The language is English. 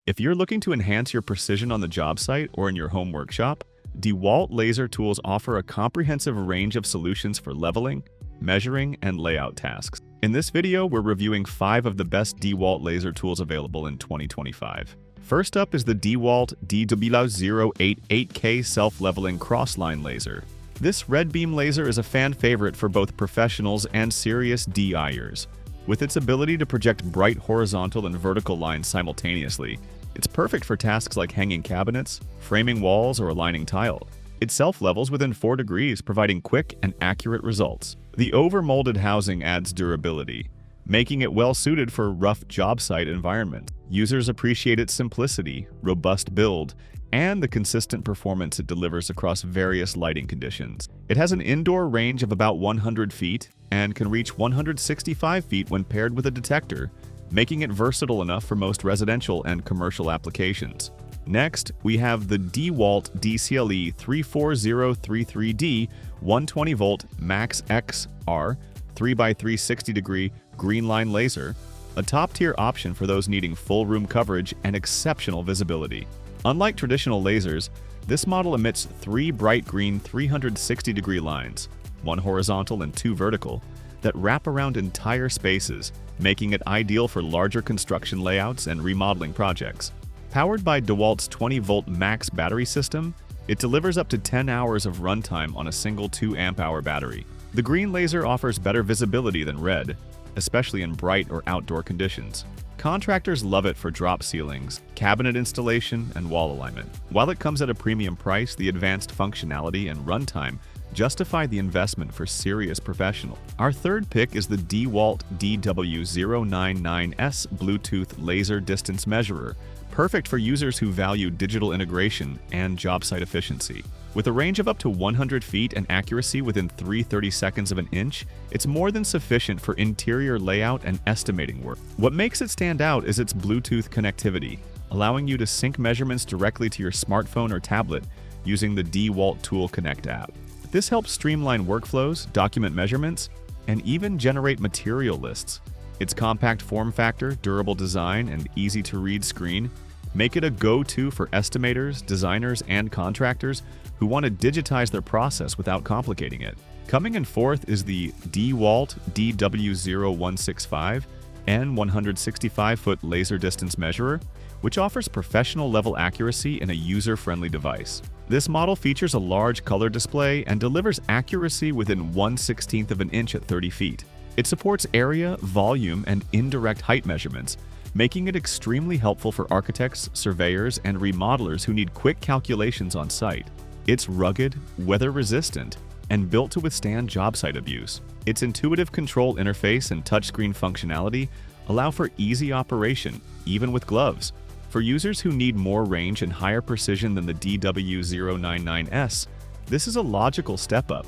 If you're looking to enhance your precision on the job site or in your home workshop, DeWalt laser tools offer a comprehensive range of solutions for leveling, measuring, and layout tasks. In this video, we're reviewing 5 of the best DeWalt laser tools available in 2025. First up is the DeWalt DW088K Self-Leveling Crossline Laser. This red beam laser is a fan favorite for both professionals and serious DIers. With its ability to project bright horizontal and vertical lines simultaneously, it's perfect for tasks like hanging cabinets, framing walls, or aligning tile. It self-levels within 4 degrees, providing quick and accurate results. The over-molded housing adds durability, making it well-suited for rough job site environments. Users appreciate its simplicity, robust build, and the consistent performance it delivers across various lighting conditions. It has an indoor range of about 100 feet and can reach 165 feet when paired with a detector, making it versatile enough for most residential and commercial applications. Next, we have the DeWalt DCLE 34033D 120-volt Max XR 3x360-degree green line laser, a top-tier option for those needing full room coverage and exceptional visibility. Unlike traditional lasers, this model emits 3 bright green 360-degree lines, 1 horizontal and 2 vertical, that wrap around entire spaces, making it ideal for larger construction layouts and remodeling projects. Powered by DeWalt's 20-volt Max battery system, it delivers up to 10 hours of runtime on a single 2 amp-hour battery. The green laser offers better visibility than red, especially in bright or outdoor conditions. Contractors love it for drop ceilings, cabinet installation, and wall alignment. While it comes at a premium price, the advanced functionality and runtime justify the investment for serious professionals. Our third pick is the DeWalt DW099S Bluetooth Laser Distance Measurer, perfect for users who value digital integration and job site efficiency. With a range of up to 100 feet and accuracy within 3/32 of an inch, it's more than sufficient for interior layout and estimating work. What makes it stand out is its Bluetooth connectivity, allowing you to sync measurements directly to your smartphone or tablet using the DeWalt Tool Connect app. This helps streamline workflows, document measurements, and even generate material lists. Its compact form factor, durable design, and easy-to-read screen make it a go-to for estimators, designers, and contractors who want to digitize their process without complicating it. Coming in fourth is the DeWalt DW0165 N165-foot laser distance measurer, which offers professional-level accuracy in a user-friendly device. This model features a large color display and delivers accuracy within 1/16 of an inch at 30 feet. It supports area, volume, and indirect height measurements, making it extremely helpful for architects, surveyors, and remodelers who need quick calculations on site. It's rugged, weather-resistant, and built to withstand job site abuse. Its intuitive control interface and touchscreen functionality allow for easy operation, even with gloves. For users who need more range and higher precision than the DW099S, this is a logical step up.